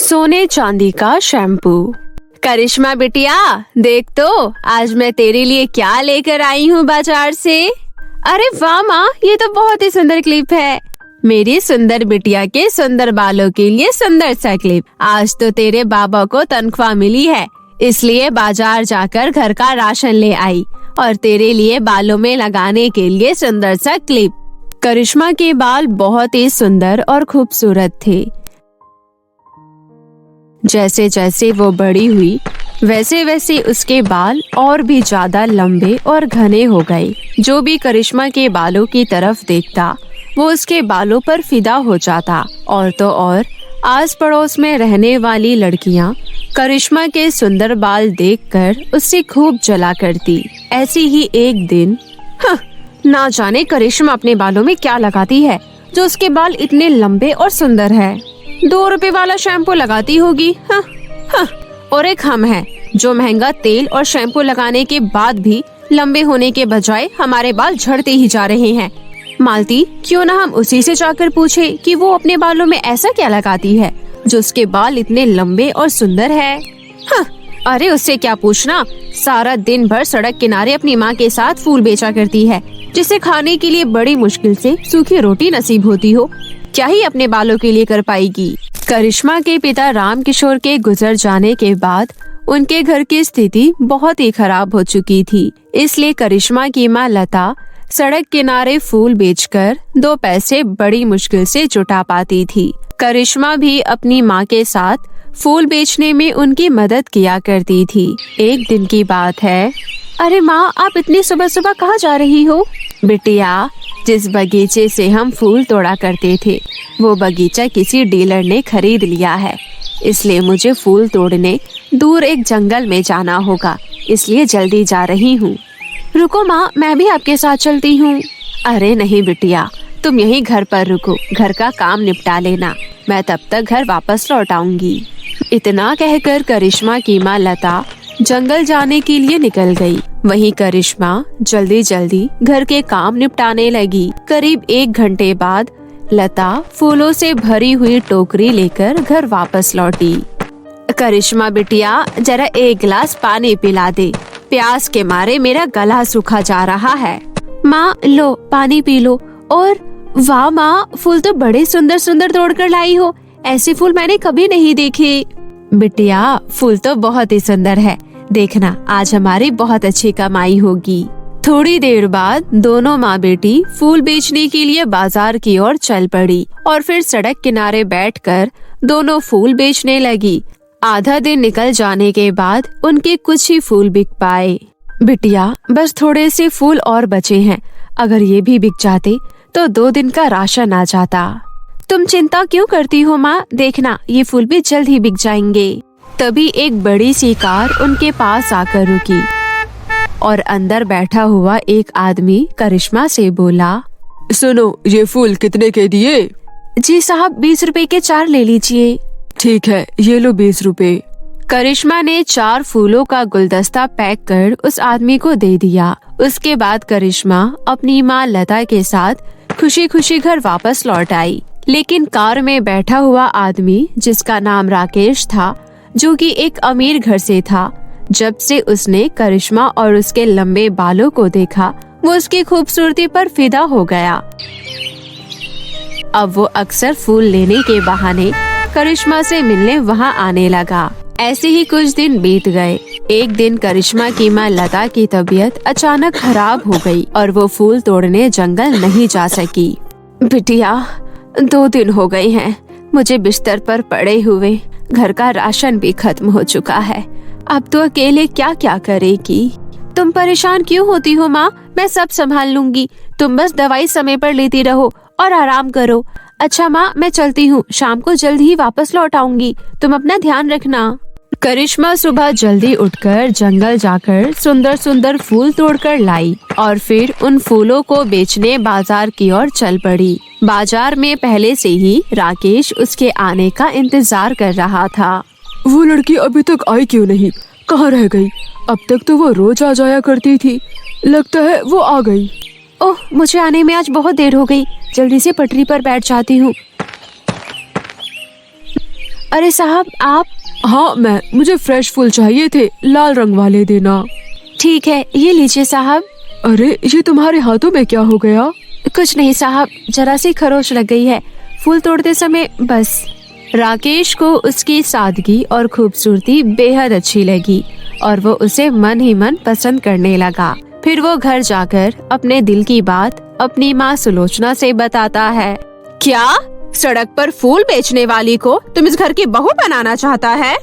सोने चांदी का शैम्पू। करिश्मा बिटिया, देख तो आज मैं तेरे लिए क्या लेकर आई हूँ बाजार से। अरे वाह माँ, ये तो बहुत ही सुंदर क्लिप है। मेरी सुंदर बिटिया के सुंदर बालों के लिए सुंदर सा क्लिप। आज तो तेरे बाबा को तनख्वाह मिली है, इसलिए बाजार जाकर घर का राशन ले आई और तेरे लिए बालों में लगाने के लिए सुंदर सा क्लिप। करिश्मा के बाल बहुत ही सुंदर और खूबसूरत थे। जैसे जैसे वो बड़ी हुई वैसे वैसे उसके बाल और भी ज्यादा लंबे और घने हो गए। जो भी करिश्मा के बालों की तरफ देखता वो उसके बालों पर फिदा हो जाता। और तो और आस पड़ोस में रहने वाली लड़कियां करिश्मा के सुंदर बाल देखकर उससे खूब जला करती। ऐसी ही एक दिन, ना जाने करिश्मा अपने बालों में क्या लगाती है जो उसके बाल इतने लंबे और सुंदर है। 2 रुपए वाला शैम्पू लगाती होगी। और एक हम है जो महंगा तेल और शैम्पू लगाने के बाद भी लंबे होने के बजाय हमारे बाल झड़ते ही जा रहे हैं। मालती, क्यों ना हम उसी से जाकर पूछे कि वो अपने बालों में ऐसा क्या लगाती है जो उसके बाल इतने लंबे और सुंदर है। अरे उससे क्या पूछना, सारा दिन भर सड़क किनारे अपनी माँ के साथ फूल बेचा करती है, जिसे खाने के लिए बड़ी मुश्किल से सूखी रोटी नसीब होती हो। क्या ही अपने बालों के लिए कर पाएगी। करिश्मा के पिता राम किशोर के गुजर जाने के बाद उनके घर की स्थिति बहुत ही खराब हो चुकी थी। इसलिए करिश्मा की माँ लता सड़क किनारे फूल बेचकर 2 पैसे बड़ी मुश्किल से जुटा पाती थी। करिश्मा भी अपनी माँ के साथ फूल बेचने में उनकी मदद किया करती थी। एक दिन की बात है। अरे माँ, आप इतनी सुबह सुबह कहाँ जा रही हो? बिटिया, जिस बगीचे से हम फूल तोड़ा करते थे वो बगीचा किसी डीलर ने खरीद लिया है, इसलिए मुझे फूल तोड़ने दूर एक जंगल में जाना होगा, इसलिए जल्दी जा रही हूँ। रुको माँ, मैं भी आपके साथ चलती हूँ। अरे नहीं बिटिया, तुम यहीं घर पर रुको, घर का काम निपटा लेना, मैं तब तक घर वापस लौट आऊंगी। इतना कहकर करिश्मा की माँ लता जंगल जाने के लिए निकल गई। वहीं करिश्मा जल्दी जल्दी घर के काम निपटाने लगी। करीब 1 घंटे बाद लता फूलों से भरी हुई टोकरी लेकर घर वापस लौटी। करिश्मा बिटिया, जरा 1 गिलास पानी पिला दे, प्यास के मारे मेरा गला सूखा जा रहा है। माँ लो, पानी पी लो। और वाह माँ, फूल तो बड़े सुंदर सुंदर तोड़कर लाई हो, ऐसे फूल मैंने कभी नहीं देखे। बिटिया, फूल तो बहुत ही सुंदर है, देखना आज हमारी बहुत अच्छी कमाई होगी। थोड़ी देर बाद दोनों माँ बेटी फूल बेचने के लिए बाजार की ओर चल पड़ी और फिर सड़क किनारे बैठकर दोनों फूल बेचने लगी। आधा दिन निकल जाने के बाद उनके कुछ ही फूल बिक पाए। बिटिया, बस थोड़े से फूल और बचे हैं, अगर ये भी बिक जाते तो 2 दिन का राशन आ जाता। तुम चिंता क्यों करती हो माँ, देखना ये फूल भी जल्द ही बिक जाएंगे। तभी एक बड़ी सी कार उनके पास आकर रुकी और अंदर बैठा हुआ एक आदमी करिश्मा से बोला, सुनो, ये फूल कितने के दिए? जी साहब, 20 रुपए के 4 ले लीजिए। ठीक है, ये लो 20 रुपए। करिश्मा ने 4 फूलों का गुलदस्ता पैक कर उस आदमी को दे दिया। उसके बाद करिश्मा अपनी माँ लता के साथ खुशी खुशी घर वापस लौट आई। लेकिन कार में बैठा हुआ आदमी, जिसका नाम राकेश था, जो कि एक अमीर घर से था, जब से उसने करिश्मा और उसके लंबे बालों को देखा वो उसकी खूबसूरती पर फिदा हो गया। अब वो अक्सर फूल लेने के बहाने करिश्मा से मिलने वहाँ आने लगा। ऐसे ही कुछ दिन बीत गए। एक दिन करिश्मा की माँ लता की तबीयत अचानक खराब हो गई और वो फूल तोड़ने जंगल नहीं जा सकी। बिटिया, 2 दिन हो गए हैं मुझे बिस्तर पर पड़े हुए, घर का राशन भी खत्म हो चुका है, अब तो अकेले क्या क्या करेगी। तुम परेशान क्यों होती हो माँ, मैं सब संभाल लूंगी, तुम बस दवाई समय पर लेती रहो और आराम करो। अच्छा माँ, मैं चलती हूँ, शाम को जल्द ही वापस लौट आऊंगी, तुम अपना ध्यान रखना। करिश्मा सुबह जल्दी उठकर जंगल जाकर सुंदर सुंदर फूल तोड़कर लाई और फिर उन फूलों को बेचने बाजार की ओर चल पड़ी। बाजार में पहले से ही राकेश उसके आने का इंतजार कर रहा था। वो लड़की अभी तक आई क्यों नहीं, कहाँ रह गई? अब तक तो वो रोज आ जाया करती थी, लगता है वो आ गई। ओह, मुझे आने में आज बहुत देर हो गई, जल्दी से पटरी पर बैठ जाती हूँ। अरे साहब आप? हाँ मुझे फ्रेश फूल चाहिए थे, लाल रंग वाले देना। ठीक है, ये लीजिए साहब। अरे ये तुम्हारे हाथों में क्या हो गया? कुछ नहीं साहब, जरा सी खरोच लग गई है फूल तोड़ते समय, बस। राकेश को उसकी सादगी और खूबसूरती बेहद अच्छी लगी और वो उसे मन ही मन पसंद करने लगा। फिर वो घर जाकर अपने दिल की बात अपनी माँ सुलोचना से बताता है। क्या सड़क पर फूल बेचने वाली को तुम इस घर की बहू बनाना चाहता है?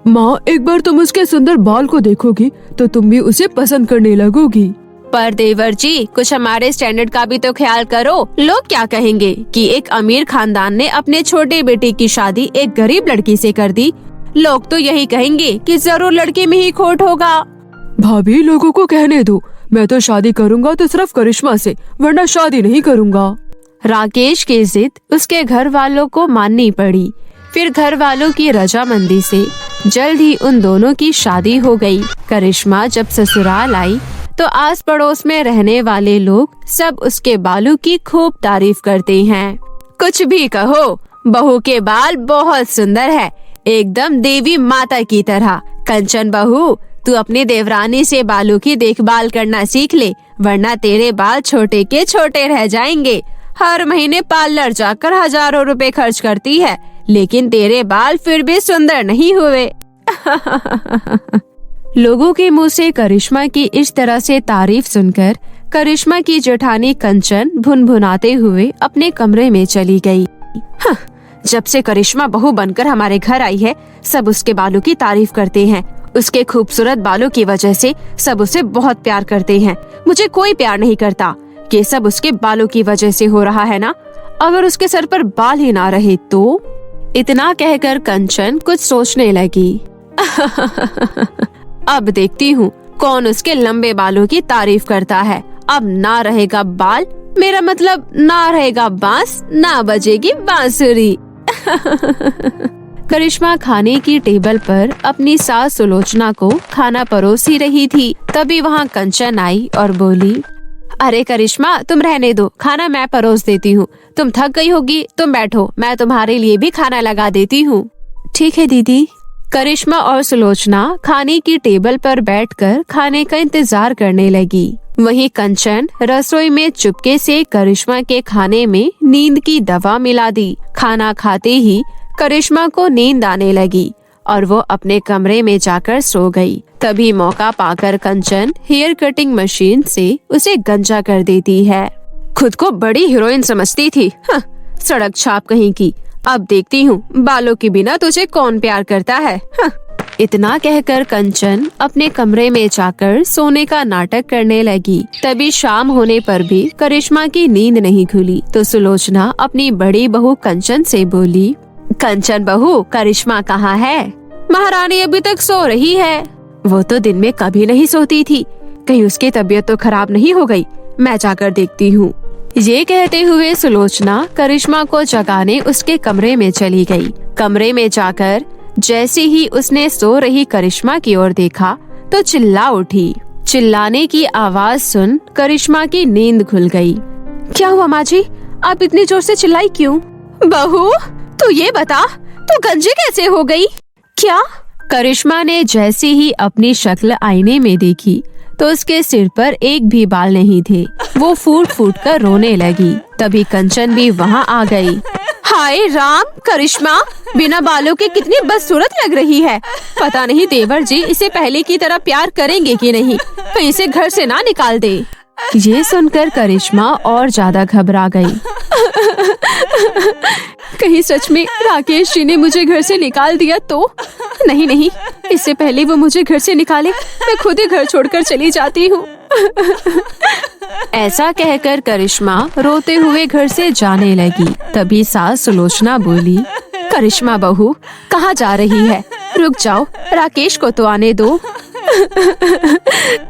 माँ, एक बार तुम उसके सुंदर बाल को देखोगी तो तुम भी उसे पसंद करने लगोगी। पर देवर जी, कुछ हमारे स्टैंडर्ड का भी तो ख्याल करो। लोग क्या कहेंगे कि एक अमीर खानदान ने अपने छोटे बेटे की शादी एक गरीब लड़की से कर दी। लोग तो यही कहेंगे कि जरूर लड़के में ही खोट होगा। भाभी, लोगों को कहने दो, मैं तो शादी करूँगा तो सिर्फ करिश्मा से, वरना शादी नहीं करूँगा। राकेश की जिद उसके घर वालों को माननी पड़ी। फिर घर वालों की रजामंदी से जल्द ही उन दोनों की शादी हो गई। करिश्मा जब ससुराल आई तो आस पड़ोस में रहने वाले लोग सब उसके बालों की खूब तारीफ करते हैं। कुछ भी कहो, बहू के बाल बहुत सुंदर है, एकदम देवी माता की तरह। कंचन बहू, तू अपनी देवरानी से बालों की देखभाल करना सीख ले, वरना तेरे बाल छोटे के छोटे रह जाएंगे। हर महीने पार्लर जाकर हजारों रुपए खर्च करती है, लेकिन तेरे बाल फिर भी सुंदर नहीं हुए। लोगों के मुंह से करिश्मा की इस तरह से तारीफ सुनकर करिश्मा की जेठानी कंचन भुनभुनाते हुए अपने कमरे में चली गई। जब से करिश्मा बहू बनकर हमारे घर आई है, सब उसके बालों की तारीफ करते हैं। उसके खूबसूरत बालों की वजह से सब उसे बहुत प्यार करते हैं। मुझे कोई प्यार नहीं करता। ये सब उसके बालों की वजह से हो रहा है ना? अगर उसके सर पर बाल ही ना रहे तो? इतना कहकर कंचन कुछ सोचने लगी। अब देखती हूँ कौन उसके लंबे बालों की तारीफ करता है। अब ना रहेगा बाल, मेरा मतलब ना रहेगा बांस, ना बजेगी बांसुरी। करिश्मा खाने की टेबल पर अपनी सास सुलोचना को खाना परोस ही रही थी। तभी वहाँ कंचन आई और बोली, अरे करिश्मा, तुम रहने दो, खाना मैं परोस देती हूँ। तुम थक गई होगी, तुम बैठो, मैं तुम्हारे लिए भी खाना लगा देती हूँ। ठीक है दीदी। करिश्मा और सुलोचना खाने की टेबल पर बैठकर खाने का इंतजार करने लगी। वहीं कंचन रसोई में चुपके से करिश्मा के खाने में नींद की दवा मिला दी। खाना खाते ही करिश्मा को नींद आने लगी और वो अपने कमरे में जाकर सो गई। तभी मौका पाकर कंचन हेयर कटिंग मशीन से उसे गंजा कर देती है। खुद को बड़ी हीरोइन समझती थी। सड़क छाप कहीं की। अब देखती हूँ बालों के बिना तुझे कौन प्यार करता है। इतना कहकर कंचन अपने कमरे में जाकर सोने का नाटक करने लगी। तभी शाम होने पर भी करिश्मा की नींद नहीं खुली तो सुलोचना अपनी बड़ी बहू कंचन से बोली, कंचन बहू, करिश्मा कहाँ है? महारानी अभी तक सो रही है। वो तो दिन में कभी नहीं सोती थी, कहीं उसकी तबीयत तो खराब नहीं हो गई, मैं जाकर देखती हूँ। ये कहते हुए सुलोचना करिश्मा को जगाने उसके कमरे में चली गई। कमरे में जाकर जैसे ही उसने सो रही करिश्मा की ओर देखा तो चिल्ला उठी। चिल्लाने की आवाज सुन करिश्मा की नींद खुल गई। क्या हुआ माँ जी, आप इतनी जोर से चिल्लाई क्यों? बहू, तू ये बता, तू गंजी कैसे हो गई? क्या? करिश्मा ने जैसे ही अपनी शक्ल आईने में देखी तो उसके सिर पर एक भी बाल नहीं थे। वो फूट फूट कर रोने लगी। तभी कंचन भी वहाँ आ गई। हाय राम, करिश्मा बिना बालों के कितनी बदसूरत लग रही है। पता नहीं देवर जी इसे पहले की तरह प्यार करेंगे कि नहीं, कहीं इसे घर से ना निकाल दे। ये सुनकर करिश्मा और ज्यादा घबरा गई। कहीं सच में राकेश जी ने मुझे घर से निकाल दिया तो? नहीं नहीं, इससे पहले वो मुझे घर से निकाले मैं खुद ही घर छोड़कर चली जाती हूँ। ऐसा कहकर करिश्मा रोते हुए घर से जाने लगी। तभी सास सुलोचना बोली, करिश्मा बहू कहाँ जा रही है? रुक जाओ, राकेश को तो आने दो।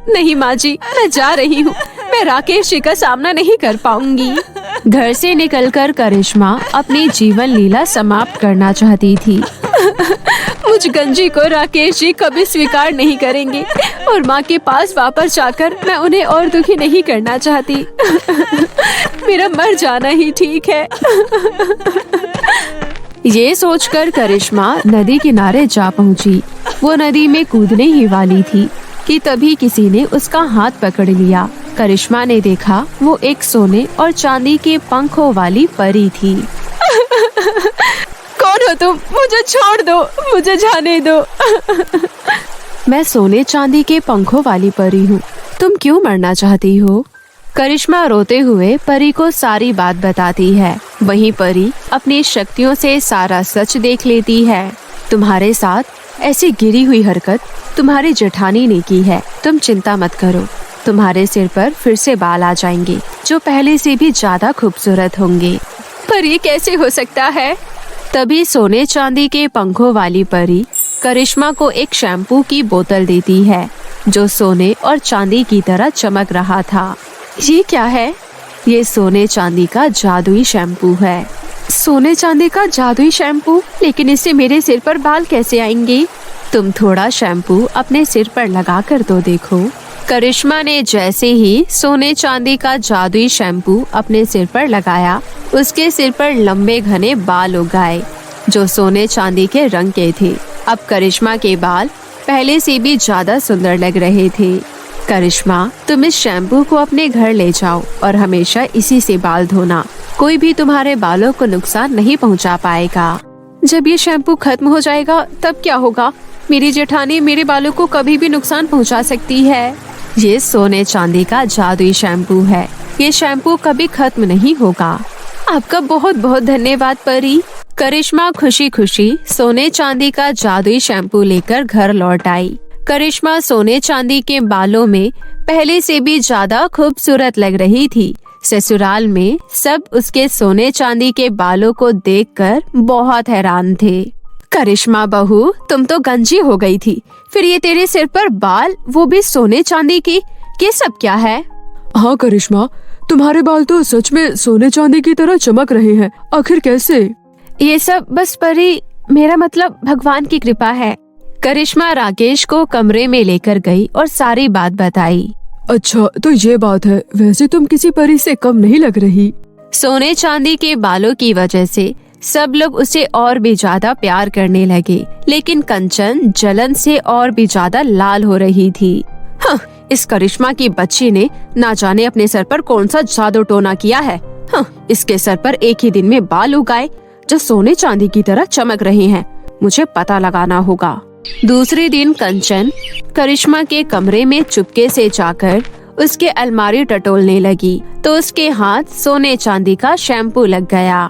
नहीं माँ जी, मैं जा रही हूँ, मैं राकेश जी का सामना नहीं कर पाऊंगी। घर से निकलकर करिश्मा अपनी जीवन लीला समाप्त करना चाहती थी। मुझ गंजी को राकेश जी कभी स्वीकार नहीं करेंगे और माँ के पास वापस जाकर मैं उन्हें और दुखी नहीं करना चाहती। मेरा मर जाना ही ठीक है। ये सोचकर करिश्मा नदी किनारे जा पहुंची। वो नदी में कूदने ही वाली थी कि तभी किसी ने उसका हाथ पकड़ लिया। करिश्मा ने देखा वो एक सोने और चांदी के पंखों वाली परी थी। कौन हो तुम? मुझे छोड़ दो, मुझे जाने दो। मैं सोने चांदी के पंखों वाली परी हूँ। तुम क्यों मरना चाहती हो? करिश्मा रोते हुए परी को सारी बात बताती है। वहीं परी अपनी शक्तियों से सारा सच देख लेती है। तुम्हारे साथ ऐसी गिरी हुई हरकत तुम्हारी जेठानी ने की है। तुम चिंता मत करो, तुम्हारे सिर पर फिर से बाल आ जाएंगे जो पहले से भी ज्यादा खूबसूरत होंगे। पर ये कैसे हो सकता है? तभी सोने चांदी के पंखों वाली परी करिश्मा को एक शैम्पू की बोतल देती है जो सोने और चांदी की तरह चमक रहा था। ये क्या है? ये सोने चांदी का जादुई शैम्पू है। सोने चांदी का जादुई शैम्पू? लेकिन इससे मेरे सिर पर बाल कैसे आएंगे? तुम थोड़ा शैम्पू अपने सिर पर लगा कर तो देखो। करिश्मा ने जैसे ही सोने चांदी का जादुई शैम्पू अपने सिर पर लगाया, उसके सिर पर लंबे घने बाल उग आए जो सोने चांदी के रंग के थे। अब करिश्मा के बाल पहले से भी ज्यादा सुंदर लग रहे थे। करिश्मा, तुम इस शैम्पू को अपने घर ले जाओ और हमेशा इसी से बाल धोना। कोई भी तुम्हारे बालों को नुकसान नहीं पहुंचा पाएगा। जब ये शैम्पू खत्म हो जाएगा तब क्या होगा? मेरी जेठानी मेरे बालों को कभी भी नुकसान पहुंचा सकती है। ये सोने चांदी का जादुई शैम्पू है। ये शैम्पू कभी खत्म नहीं होगा। आपका बहुत बहुत धन्यवाद परी। करिश्मा खुशी खुशी सोने चांदी का जादुई शैम्पू लेकर घर लौट आई। करिश्मा सोने चांदी के बालों में पहले से भी ज्यादा खूबसूरत लग रही थी। ससुराल में सब उसके सोने चांदी के बालों को देखकर बहुत हैरान थे। करिश्मा बहू, तुम तो गंजी हो गई थी, फिर ये तेरे सिर पर बाल, वो भी सोने चांदी की, ये सब क्या है? हाँ करिश्मा, तुम्हारे बाल तो सच में सोने चांदी की तरह चमक रहे हैं। आखिर कैसे? ये सब बस परी, मेरा मतलब भगवान की कृपा है। करिश्मा राकेश को कमरे में लेकर गई और सारी बात बताई। अच्छा तो ये बात है, वैसे तुम किसी परी से कम नहीं लग रही। सोने चांदी के बालों की वजह से सब लोग उसे और भी ज्यादा प्यार करने लगे, लेकिन कंचन जलन से और भी ज्यादा लाल हो रही थी। हाँ, इस करिश्मा की बच्ची ने ना जाने अपने सर पर कौन सा जादू टोना किया है। हाँ, इसके सर पर एक ही दिन में बाल उगाए जो सोने चांदी की तरह चमक रहे हैं। मुझे पता लगाना होगा। दूसरे दिन कंचन करिश्मा के कमरे में चुपके से जाकर उसके अलमारी टटोलने लगी तो उसके हाथ सोने चांदी का शैम्पू लग गया।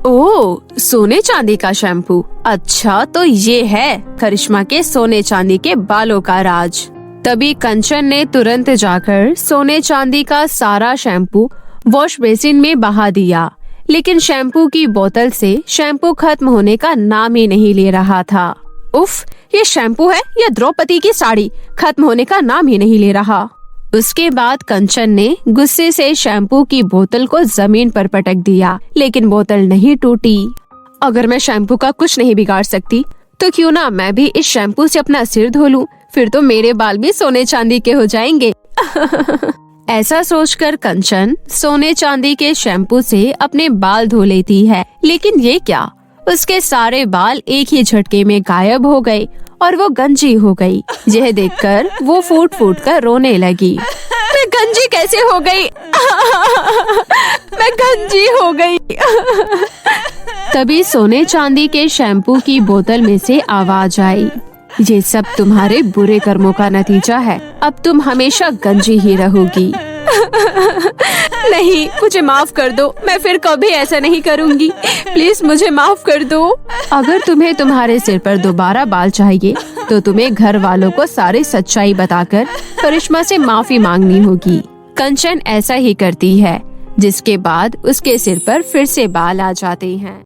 ओह, सोने चांदी का शैम्पू। अच्छा तो ये है करिश्मा के सोने चांदी के बालों का राज। तभी कंचन ने तुरंत जाकर सोने चांदी का सारा शैम्पू वॉश बेसिन में बहा दिया, लेकिन शैम्पू की बोतल से शैम्पू खत्म होने का नाम ही नहीं ले रहा था। उफ, ये शैम्पू है या द्रौपदी की साड़ी, खत्म होने का नाम ही नहीं ले रहा। उसके बाद कंचन ने गुस्से से शैम्पू की बोतल को जमीन पर पटक दिया, लेकिन बोतल नहीं टूटी। अगर मैं शैम्पू का कुछ नहीं बिगाड़ सकती तो क्यों ना मैं भी इस शैम्पू से अपना सिर धो लूं, फिर तो मेरे बाल भी सोने चांदी के हो जाएंगे। ऐसा सोचकर कंचन सोने चांदी के शैम्पू से अपने बाल धो लेती है, लेकिन ये क्या, उसके सारे बाल एक ही झटके में गायब हो गए और वो गंजी हो गई। यह देखकर वो फूट फूट कर रोने लगी। मैं गंजी कैसे हो गई? मैं गंजी हो गई। तभी सोने चांदी के शैम्पू की बोतल में से आवाज आई, ये सब तुम्हारे बुरे कर्मों का नतीजा है। अब तुम हमेशा गंजी ही रहोगी। नहीं, मुझे माफ कर दो, मैं फिर कभी ऐसा नहीं करूंगी। प्लीज मुझे माफ कर दो। अगर तुम्हें तुम्हारे सिर पर दोबारा बाल चाहिए तो तुम्हें घर वालों को सारी सच्चाई बताकर करिश्मा से माफी मांगनी होगी। कंचन ऐसा ही करती है, जिसके बाद उसके सिर पर फिर से बाल आ जाते हैं।